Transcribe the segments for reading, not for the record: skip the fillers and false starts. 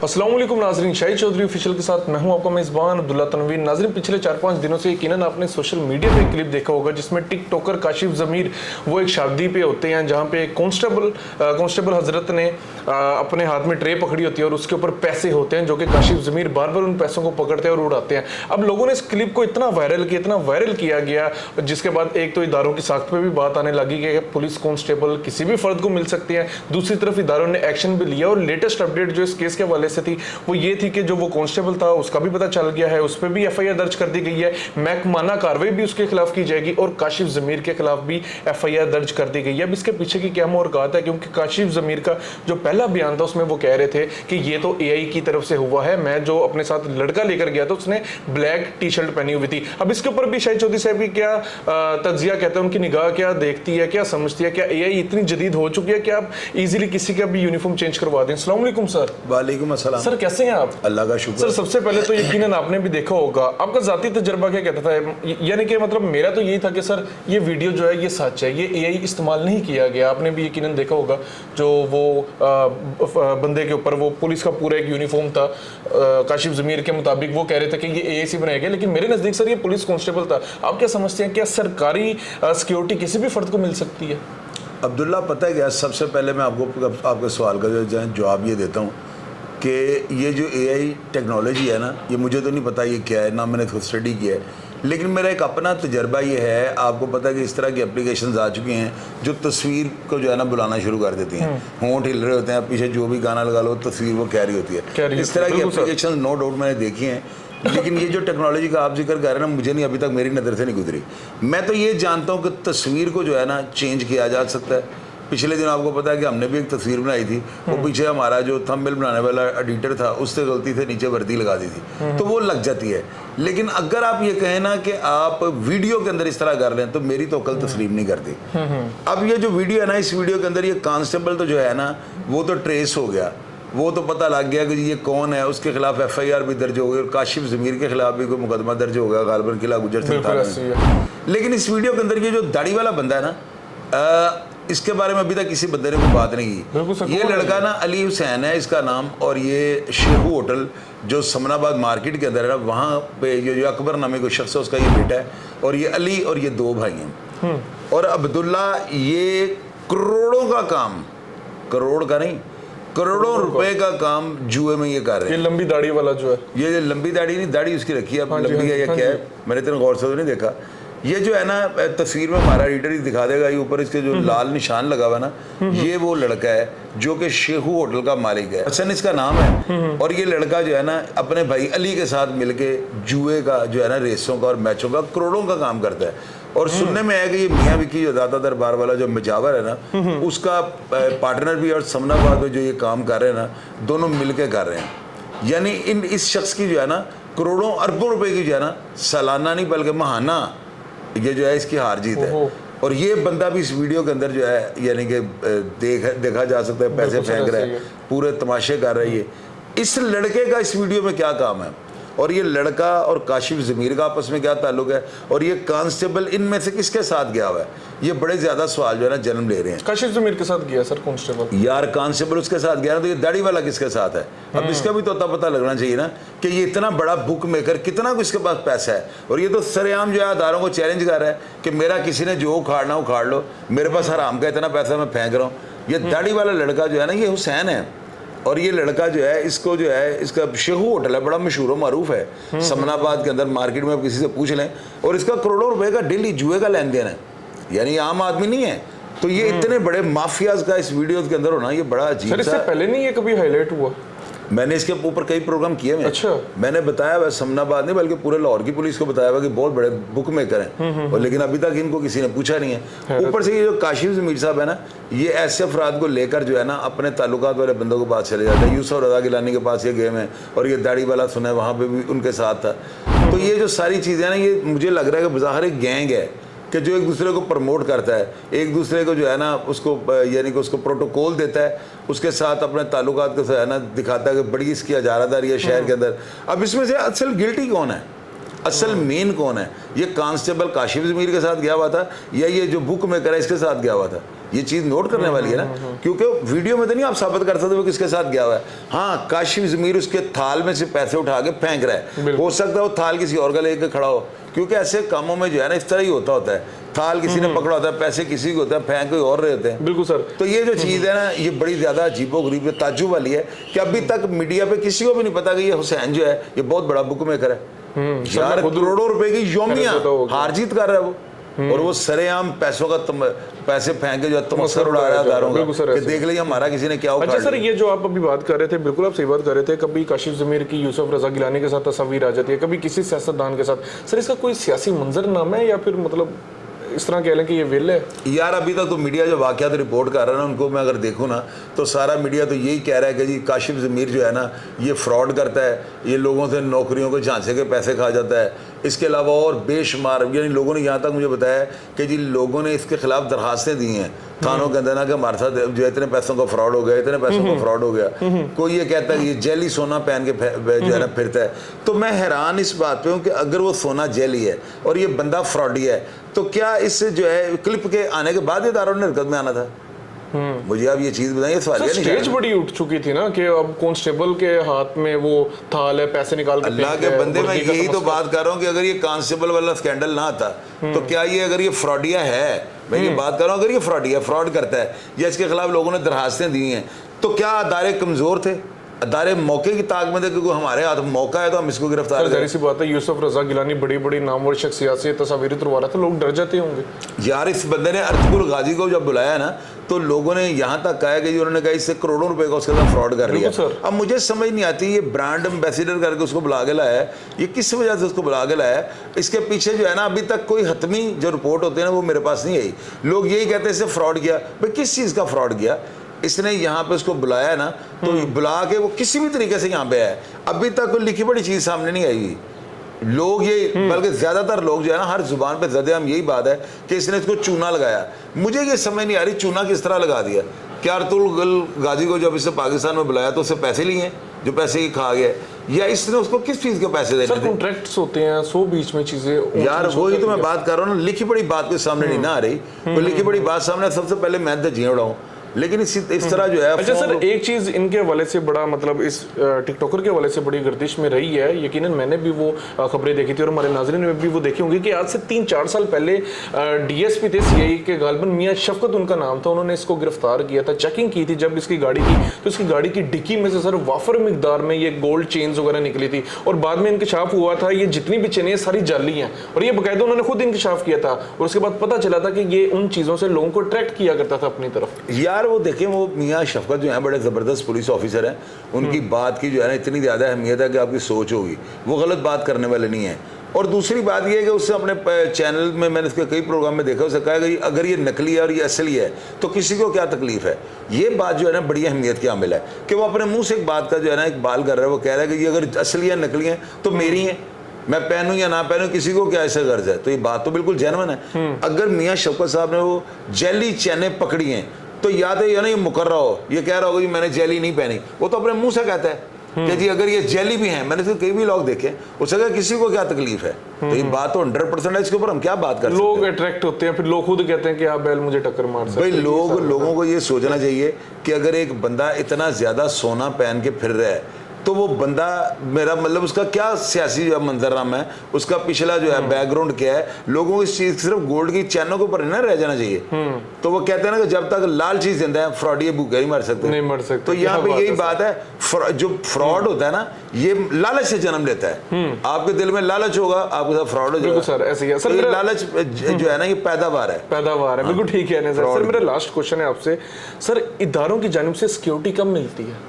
अस्सलाम वालेकुम नाजरीन, शाहिद चौधरी ऑफिशियल के साथ मैं हूं आपका मेज़बान अब्दुल्ला तनवीर। नाजरीन, पिछले 4-5 दिनों से यकीनन आपने सोशल मीडिया पे क्लिप देखा होगा जिसमें टिकटॉकर काशिफ ज़मीर वो एक शादी पे होते हैं जहां पे कांस्टेबल हजरत ने अपने हाथ में ट्रे पकड़ी होती है और उसके ऊपर पैसे होते हैं जो कि काशिफ ज़मीर बार बार उन पैसों को पकड़ते हैं और उड़ाते हैं। अब लोगों ने इस क्लिप को इतना वायरल किया गया जिसके बाद एक तो इदारों की साख्त पे भी बात आने लगी कि पुलिस कांस्टेबल किसी भी फर्द को मिल सकती है, दूसरी तरफ इदारों ने एक्शन भी लिया। और लेटेस्ट अपडेट जो इस केस के हवाले से थी वो ये थी कि जो वो कांस्टेबल था उसका भी पता चल गया है, उस पर भी एफआईआर दर्ज कर दी गई है, महकमाना कार्रवाई भी उसके खिलाफ की जाएगी और काशिफ ज़मीर के खिलाफ भी एफआईआर दर्ज कर दी गई है। अब इसके पीछे की क्या मोहरकत है, क्योंकि काशिफ ज़मीर का जो पहला बयान था उसमें वो कह रहे थे कि ये तो एआई की तरफ से हुआ है, मैं जो अपने साथ लड़का लेकर गया था उसने ब्लैक टी शर्ट पहनी हुई थी। अब इसके ऊपर भी शाहिद चौधरी साहब की क्या तज्जिया कहते हैं, उनकी निगाह क्या देखती है, क्या समझती है, क्या एआई इतनी जदीद हो चुकी है कि आप इजीली किसी का भी यूनिफॉर्म चेंज करवा दें? अस्सलाम वालेकुम सर। वालेकुम अस्सलाम सर, कैसे हैं आप? अल्लाह का शुक्र। सर, सबसे पहले तो यकीनन आपने भी देखा होगा, आपका जाती तजर्बा क्या कहता था? यानी कि मतलब मेरा तो यही था कि सर ये वीडियो जो है ये सच है, ये एआई इस्तेमाल नहीं किया गया। आपने भी यकीनन देखा होगा जो वो बंदे के ऊपर वो पुलिस का पूरा एक यूनिफॉर्म था, काशिफ ज़मीर के मुताबिक वो कह रहे थे कि ये एआई से बनाया गया, लेकिन मेरे नज़दीक सर ये पुलिस कांस्टेबल था। आप क्या समझते हैं, क्या सरकारी सिक्योरिटी किसी भी फर्द को मिल सकती है? अब्दुल्ला, पता है क्या, सबसे पहले मैं आपके सवाल का जो जवाब ये देता हूँ कि ये जो एआई टेक्नोलॉजी है ना, ये मुझे तो नहीं पता ये क्या है, ना मैंने खुद स्टडी किया है, लेकिन मेरा एक अपना तजर्बा ये है। आपको पता है कि इस तरह की एप्लीकेशंस आ चुकी हैं जो तस्वीर को जो है ना बुलाना शुरू कर देती हैं, होंठ हिल रहे होते हैं, पीछे जो भी गाना लगा लो तस्वीर वो कह रही होती है। इस तरह की एप्लीकेशन नो डाउट मैंने देखी हैं, लेकिन ये जो टेक्नोलॉजी का आप जिक्र कर रहे हैं ना, मुझे नहीं, अभी तक मेरी नज़र से नहीं गुजरी। मैं तो ये जानता हूँ कि तस्वीर को जो है ना चेंज किया जा सकता है। पिछले दिन आपको पता है कि हमने भी एक तस्वीर बनाई थी, वो पीछे हमारा जो थंबनेल बनाने वाला एडिटर था उससे गलती से नीचे वर्दी लगा दी थी, तो वो लग जाती है। लेकिन अगर आप ये कहें ना कि आप वीडियो के अंदर इस तरह कर लें तो मेरी तो अकल तस्लीम नहीं करती। अब ये जो वीडियो है ना, इस वीडियो के अंदर ये कांस्टेबल तो जो है ना वो तो ट्रेस हो गया, वो तो पता लग गया कि ये कौन है, उसके खिलाफ एफआईआर भी दर्ज हो गई और काशिफ ज़मीर के खिलाफ भी कोई मुकदमा दर्ज हो गया गालबन किला गुजर से। लेकिन इस वीडियो के अंदर ये जो दाढ़ी वाला बंदा है ना, इसके बारे में अभी तक किसी बंदे ने कोई बात नहीं की। ये लड़का ना अली हुसैन है इसका नाम, और ये शेहू होटल जो समनाबाद मार्केट के अंदर है ना, वहाँ पे ये जो अकबर नामे कोई शख्स है उसका ये बेटा है, और ये अली और ये दो भाई हैं। और अब्दुल्ला ये करोड़ों का काम, करोड़ का नहीं, करोड़ों रुपए का काम जुए में ये कर रहे हैं। ये लंबी दाढ़ी वाला जो है, ये लंबी दाढ़ी नहीं, दाढ़ी उसकी रखी है, लंबी है या क्या है मैंने इतना गौर से तो नहीं देखा। ये जो है ना तस्वीर में हमारा रीडर ही दिखा देगा, ये ऊपर इसके जो लाल निशान लगा हुआ है ना, ये वो लड़का है जो कि शेहू होटल का मालिक है, हसन इसका नाम है। और ये लड़का जो है ना अपने भाई अली के साथ मिलके जुए का जो है ना रेसों का और मैचों का करोड़ों का काम करता है। और सुनने में आया कि ये मियाँ विकी जो दादा दरबार वाला जो मजावर है ना, उसका पार्टनर भी, और समनाबाद में जो ये काम कर रहे हैं ना, दोनों मिलके कर रहे हैं। यानी इस शख्स की जो है ना करोड़ों अरबों रुपए की जो है ना सालाना नहीं बल्कि महाना ये जो है इसकी हार जीत है। और ये बंदा भी इस वीडियो के अंदर जो है यानी कि देखा जा सकता है, पैसे फेंक रहा है, पूरे तमाशे कर रही है। इस लड़के का इस वीडियो में क्या काम है, और ये लड़का और काशिफ ज़मीर का आपस में क्या ताल्लुक है, और ये कांस्टेबल इनमें से किसके साथ गया हुआ है, ये बड़े ज़्यादा सवाल जो है ना जन्म ले रहे हैं। काशिफ ज़मीर के साथ गया सर कांस्टेबल? यार कांस्टेबल उसके साथ गया ना, तो ये दाढ़ी वाला किसके साथ है? अब इसका भी तो पता लगना चाहिए ना कि ये इतना बड़ा बुक मेकर, कितना इसके पास पैसा है। और ये तो सरेआम जो है अदारों को चैलेंज कर रहा है कि मेरा किसी ने जो उखाड़ना उखाड़ लो, मेरे पास हराम का इतना पैसा मैं फेंक रहा हूँ। ये दाढ़ी वाला लड़का जो है ना ये हुसैन है, और ये लड़का जो है इसको जो है इसका शेहू होटल है, बड़ा मशहूर मारूफ है समनाबाद के अंदर, मार्केट में आप किसी से पूछ लें, और इसका करोड़ों रुपए का डेली जुए का लेन देन है, यानी आम आदमी नहीं है। तो ये इतने बड़े माफियाज का इस वीडियो के अंदर होना ये बड़ा अजीब सा। इससे पहले नहीं ये कभी हाईलाइट हुआ? मैंने इसके ऊपर कई प्रोग्राम किए हैं। अच्छा। मैंने बताया हुआ समनाबाद नहीं बल्कि पूरे लाहौर की पुलिस को बताया हुआ कि बहुत बड़े बुक मेकर हैं, और लेकिन अभी तक इनको किसी ने पूछा नहीं है। ऊपर से ये जो काशिफ ज़मीर साहब है ना, ये ऐसे अफराद को लेकर जो है ना अपने ताल्लुकात वाले बंदों के पास चले जाते हैं। यूसुफ रज़ा गिलानी के पास ये गेम है, और ये दाढ़ी वाला सुना है वहाँ पर भी उनके साथ था। तो ये जो सारी चीज़ें ना, ये मुझे लग रहा है कि बाहर एक गैंग है, कि जो एक दूसरे को प्रमोट करता है, एक दूसरे को जो है ना उसको यानी कि उसको प्रोटोकॉल देता है, उसके साथ अपने ताल्लुकात को है ना दिखाता है कि बड़ी इसकी हजारादारी है शहर के अंदर। अब इसमें से असल गिल्टी कौन है, असल मेन कौन है? ये कांस्टेबल काशिफ ज़मीर के साथ गया हुआ था या ये जो बुक मेकर है इसके साथ गया हुआ था? ये चीज़ नोट करने वाली है ना, क्योंकि वीडियो में तो नहीं आप साबित कर सकते वो किसके साथ गया हुआ है। हाँ, काशिफ ज़मीर उसके थाल में से पैसे उठा के फेंक रहा है, हो सकता है वो थाल किसी और का लेके खड़ा हो, क्योंकि ऐसे कामों में जो है ना इस तरह ही होता है, थाल किसी ने पकड़ा होता है, पैसे किसी को होता है, फेंक कोई और रहे होते हैं। बिल्कुल सर। तो ये जो चीज़ है ना ये बड़ी ज़्यादा अजीबोगरीब ताज्जुब वाली है कि अभी तक मीडिया पे किसी को भी नहीं पता कि ये हुसैन जो है ये बहुत बड़ा बुक मेकर है। यार करोड़ों रुपए की योमिया हार जीत कर रहा है वो, और वो सरेआम पैसों का पैसे फेंक के जो तमस्कर उड़ा रहा है दारों का कि देख लिया हमारा किसी ने क्या उखाड़। अच्छा सर, ये जो आप अभी बात कर रहे थे, बिल्कुल आप सही बात कर रहे थे, कभी काशिफ ज़मीर की यूसुफ रजा गिलानी के साथ तस्वीर आ जाती है, कभी किसी सियासतदान के साथ। सर इसका कोई सियासी मंजरनामा है या फिर मतलब इस तरह कह लें कि ये विल है? यार अभी तक तो मीडिया जो वाक़यात रिपोर्ट कर रहा है ना उनको मैं अगर देखूँ ना तो सारा मीडिया तो यही कह रहा है कि जी काशिफ ज़मीर जो है ना ये फ्रॉड करता है, ये लोगों से नौकरियों को झांसे के पैसे खा जाता है। इसके अलावा और बेशुमार यानी लोगों ने यहाँ तक मुझे बताया कि जी लोगों ने इसके खिलाफ दरखास्तें दी हैं थानों के अंदर ना कि हमारे साथ जो इतने पैसों का फ्रॉड हो गया, इतने पैसों का फ्रॉड हो गया। कोई ये कहता है कि ये जेली सोना पहन के जो है ना फिरता है। तो मैं हैरान इस बात पे हूँ कि अगर वो सोना जेली है और ये बंदा फ्रॉडी है तो क्या इस जो है क्लिप के आने के बाद ये दारुल हरकत में आना था? मुझे आप ये चीज बताइए। सवाल स्टेज बड़ी उठ चुकी थी ना कि अब कांस्टेबल के हाथ में वो थाल है, पैसे निकाल के अल्लाह के बंदे, मैं यही तो बात कर रहा हूँ कि अगर ये कांस्टेबल वाला स्कैंडल ना आता तो क्या ये अगर ये फ्रॉडिया है, मैं ये बात कर रहा हूँ अगर ये फ्रॉडिया फ्रॉड करता है या इसके खिलाफ लोगों ने दरखास्तें दी हैं तो क्या अदारे कमजोर थे, अदारे मौके की ताक में थे क्योंकि हमारे हाथ मौका है तो हम इसको गिरफ्तार करें। सी बात है, यूसुफ रजा गिलानी बड़ी बड़ी नामवर शख्सियत से तस्वीरें तुड़वा रहा था, लोग डर जाते होंगे। यार इस बंदे ने अर्तुगरुल गाजी को जब बुलाया ना तो लोगों ने यहाँ तक कहा कि उन्होंने कहा इससे करोड़ों रुपए का उसके साथ फ्रॉड कर लिया। अब मुझे समझ नहीं आती ये ब्रांड एम्बेसडर करके उसको बुला के लाया है, ये किस वजह से उसको बुला के लाया है? इसके पीछे जो है ना अभी तक कोई हतमी जो रिपोर्ट होती है ना वो मेरे पास नहीं आई। लोग यही कहते हैं इससे फ्रॉड किया, भाई किस चीज़ का फ्रॉड किया? इसने यहाँ पे उसको बुलाया ना तो बुला के वो किसी भी तरीके से यहाँ पे आया, अभी तक कोई लिखी पड़ी चीज़ सामने नहीं आई। लोग ये बल्कि ज़्यादातर लोग जो है ना हर जुबान पे ज़दे-आम यही बात है कि इसने इसको चूना लगाया। मुझे ये समझ नहीं आ रही चूना किस तरह लगा दिया। क्या अर्तुगरुल गाजी को जब इसे पाकिस्तान में बुलाया तो उससे पैसे लिए जो पैसे ही खा गया, या इसने उसको किस चीज़ के पैसे देने थे? कॉन्ट्रैक्ट्स होते हैं, सो बीच में चीज़ें। यार वही तो मैं बात कर रहा हूँ ना, लिखी पड़ी बात के सामने नहीं ना आ रही। तो लिखी पड़ी बात सामने सबसे पहले मैं तो जिया उड़ाऊँ, लेकिन इस तरह जो है। अच्छा सर, एक चीज इनके हवाले से बड़ा मतलब इस टिकटॉकर के हवाले से बड़ी गर्दिश में रही है, यकीनन मैंने भी वो खबरें देखी थी और हमारे नाज़रीन ने भी वो देखी होंगी कि आज से 3-4 साल पहले डीएसपी थे सीआईए के गालिबन मियां शफकत उनका नाम था, उन्होंने इसको गिरफ्तार किया था। चेकिंग की थी जब इसकी गाड़ी की तो इसकी गाड़ी की डिक्की में से सर वाफर मिकदार में ये गोल्ड चेन्स वगैरह निकली थी और बाद में इंकशाफ हुआ था ये जितनी भी चेनें सारी जाली हैं और ये बाकायदा उन्होंने खुद इंकशाफ किया था और उसके बाद पता चला था कि ये उन चीज़ों से लोगों को अट्रैक्ट किया करता था अपनी तरफ। यार वो देखें वो मियाँ शफकत जो है बड़े ज़बरदस्त पुलिस ऑफिसर हैं, उनकी बात की जो है ना इतनी ज़्यादा अहमियत है कि आपकी सोच होगी, वो गलत बात करने वाले नहीं हैं। और दूसरी बात ये है कि उससे अपने चैनल में मैंने इसके कई प्रोग्राम में देखा, उससे कहा कि अगर ये नकली है और ये असली है तो किसी को क्या तकलीफ है। ये बात जो है ना बड़ी अहमियत की हामिल है कि वो अपने मुँह से एक बात का जो है ना इकबाल कर रहा है, वो कह रहा है कि ये अगर असली है नकली है तो मेरी है, मैं पहनूं या ना पहनूं किसी को क्या ऐसा गर्ज है। तो ये बात तो बिल्कुल जेन्युइन है। अगर मियाँ शफकत साहब ने वो जेली चैनें पकड़ी हैं तो याद है ना ये मुकर्रा हो, ये कह रहा होगा जी मैंने जेली नहीं पहनी, वो तो अपने मुंह से कहता है कि जी अगर ये जेली भी हैं, मैंने तो कई भी लोग देखे, उससे कहा किसी को क्या तकलीफ है। तो ये बात तो 100% है, इसके ऊपर हम क्या बात कर सकते हैं। लोग अट्रैक्ट होते हैं, फिर लोग खुद कहते हैं कि आप बैल मुझे टक्कर मार सकते हैं। भाई लोगों को ये सोचना चाहिए कि अगर एक बंदा इतना ज्यादा सोना पहन के फिर रहा है तो वो बंदा मेरा मतलब उसका क्या सियासी जो है मंजरनामा है, उसका पिछला जो है बैकग्राउंड क्या है। लोगों को इस चीज सिर्फ गोल्ड की चैनों के ऊपर नहीं रह जाना चाहिए। तो वो कहते हैं ना कि जब तक लाल चीज जिंदा है फ्रॉडी भूखे नहीं मर सकते, नहीं मर सकते। तो यहाँ पे यही बात है, जो फ्रॉड होता है ना ये लालच से जन्म लेता है। आपके दिल में लालच होगा, आपके साथ फ्रॉड हो जाएगा। सर ऐसे ही है सर, ये लालच जो है ना ये पैदावार है। बिल्कुल ठीक है सर। मेरा लास्ट क्वेश्चन है आपसे सर, इदारों की जानिब से सिक्योरिटी कब मिलती है?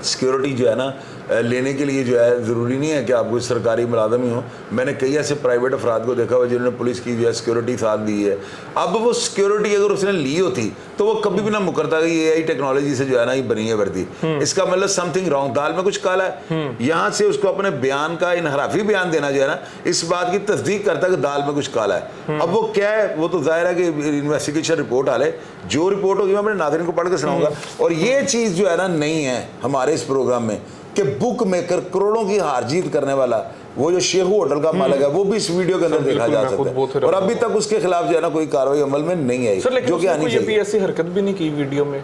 सिक्योरिटी जो है ना लेने के लिए जो है ज़रूरी नहीं है कि आप कोई सरकारी मुलाजम ही हो। मैंने कई ऐसे प्राइवेट अफराद को देखा हुआ जिन्होंने पुलिस की जो है सिक्योरिटी साथ दी है। अब वो सिक्योरिटी अगर उसने ली होती तो वो कभी भी ना मुकरता कि AI टेक्नोलॉजी से जो है ना ये बनी है वर्दी। इसका मतलब समथिंग रॉन्ग, दाल में कुछ काला है। यहाँ से उसको अपने बयान का इनहराफी बयान देना जो है ना, इस बात की तस्दीक करता है कि दाल में कुछ काला है। अब वो क्या है, वो तो जाहिर है कि इन्वेस्टिगेशन रिपोर्ट हाले, जो रिपोर्ट होगी मैं अपने नाज़रीन को पढ़ के सुनाऊंगा। और ये चीज़ जो है ना नहीं है हमारे इस प्रोग्राम में कि बुक मेकर करोड़ों की हार जीत करने वाला वो जो शेखू होटल का मालिक है वो भी इस वीडियो के अंदर देखा जा सकता है। और अभी तक उसके खिलाफ जो है ना कोई कार्रवाई अमल में नहीं आई, जो कि आनी चाहिए। ऐसी हरकत भी नहीं की वीडियो में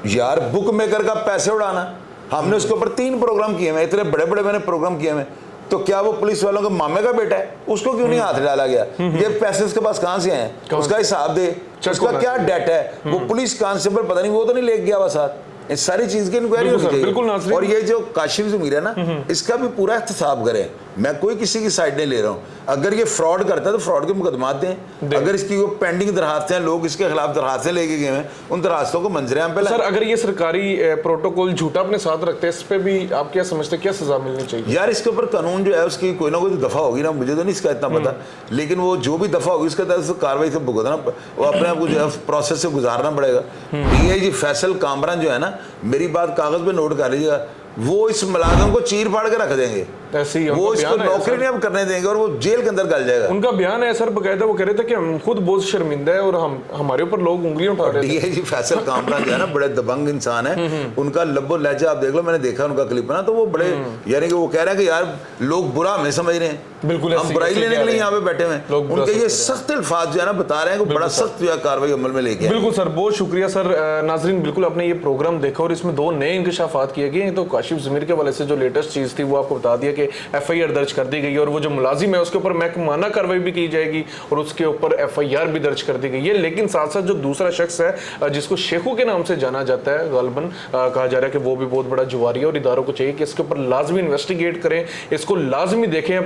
यार, बुक मेकर का पैसे उड़ाना। हमने उसके ऊपर 3 प्रोग्राम किए हैं, इतने बड़े बड़े मैंने प्रोग्राम किए हैं। तो क्या वो पुलिस वालों के मामे का बेटा है? उसको क्यों नहीं हाथ डाला गया? ये पैसे उसके पास कहां से आए? उसका हिसाब दे, उसका क्या डेट है? वो पुलिस कांस्टेबल पता नहीं वो तो नहीं लेके गया हुआ साथ। इस सारी चीज की इंक्वायरी होनी चाहिए। और ये जो काशिफ ज़मीर है ना, इसका भी पूरा एहतसाब करें। मैं कोई किसी की साइड नहीं ले रहा हूँ। अगर ये फ्रॉड करता है तो फ्रॉड के मुकदमा दें। अगर इसकी वो पेंडिंग दरखास्तें हैं, लोग इसके खिलाफ दरखास्तें लेके गए हैं, उन दरखास्तों को मंजरेआम पे लाएं। सर, अगर ये सरकारी प्रोटोकॉल झूठा अपने साथ रखते हैं, इस पे भी आप क्या समझते हैं, क्या सजा मिलनी चाहिए? यार, इसके ऊपर कानून जो है उसकी कोई ना कोई दफा होगी ना, मुझे तो नहीं इसका इतना पता, लेकिन वो जो भी दफा होगी उसके तहत कार्रवाई से भुगतना, वो अपने आप को जो है प्रोसेस से गुजारना पड़ेगा। DIG फैसल कामरान जो है ना, मेरी बात कागज पे नोट कर लीजिएगा, वो इस मुलाजम को चीर फाड़ के रख देंगे। वो इसको नौकरी नहीं अब करने देंगे और वो जेल के अंदर गल जाएगा। उनका बयान है सर, बकायदा वो कह रहे थे कि हम खुद बहुत शर्मिंदा है और हमारे ऊपर लोग उंगलियां उठा रहे हैं। DIG फैसल कामरान जो है ना, बड़े दबंग इंसान है। उनका लब्बो लहजा आप देख लो, मैंने देखा उनका क्लिप ना, तो वो बड़े यानी कि वो कह रहे हैं कि यार लोग बुरा हमें समझ रहे हैं, बिल्कुल हम बुराई लेने के लिए यहाँ पे बैठे हुए हैं। उनके ये सख्त अल्फाज जो है ना बता रहे हैं कि बड़ा सख्त जो है कार्रवाई अमल में लेके। बिल्कुल सर, बहुत शुक्रिया सर। नाजरीन, बिल्कुल आपने ये प्रोग्राम देखा और इसमें 2 नए इंकशाफात किए गए। तो काशिफ ज़मीर के वाले से जो लेटेस्ट चीज़ थी वो आपको बता दिया कि FIR दर्ज कर दी गई और वो जो मुलाजिम है उसके ऊपर महकमाना कार्रवाई भी की जाएगी और उसके ऊपर FIR भी दर्ज कर दी गई है। लेकिन साथ साथ जो दूसरा शख्स है जिसको शेखू के नाम से जाना जाता है, गालिबन कहा जा रहा है कि वो भी बहुत बड़ा जुआरी है और इदारों को चाहिए कि इसके ऊपर लाजमी इन्वेस्टिगेट करें, इसको लाजमी देखें,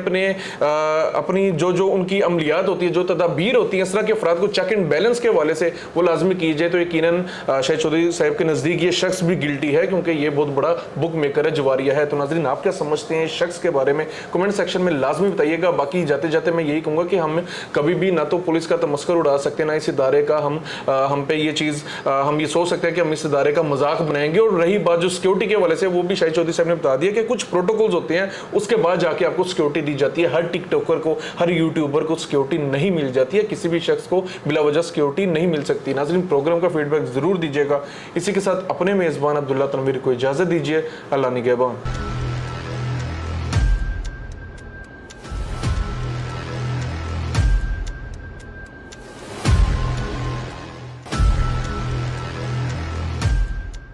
अपनी जो उनकी अमलियात होती है, जो तदाबीर होती है, इस तरह के अफराद को चेक एंड बैलेंस के हवाले से वो लाजमी की जाए। तो यकीनन शाहिद चौधरी साहब के नज़दीक ये शख्स भी गिल्टी है क्योंकि ये बहुत बड़ा बुक मेकर है, जुवारिया है। तो नाज़रीन, आप क्या समझते हैं इस शख्स के बारे में? कमेंट सेक्शन में लाजमी बताइएगा। बाकी जाते जाते मैं यही कहूँगा कि हम कभी भी ना तो पुलिस का तमस्कर उड़ा सकते हैं, ना इस इदारे का हम पे ये चीज़ हम ये सोच सकते हैं कि हम इस इदारे का मजाक बनाएंगे। और रही बात जो सिक्योरिटी के हवाले से, वो भी शाहिद चौधरी साहब ने बता दिया कि कुछ प्रोटोकॉल्स होते हैं, उसके बाद जाके आपको सिक्योरिटी दी जाती है। हर टिकटॉकर को, हर यूट्यूबर को सिक्योरिटी नहीं मिल जाती है, किसी भी शख्स को बिला वजह सिक्योरिटी नहीं मिल सकती। नाज़रीन, प्रोग्राम का फीडबैक जरूर दीजिएगा। इसी के साथ अपने मेज़बान अब्दुल्ला तनवीर को इजाज़त दीजिए। अल्लाह निगहबान।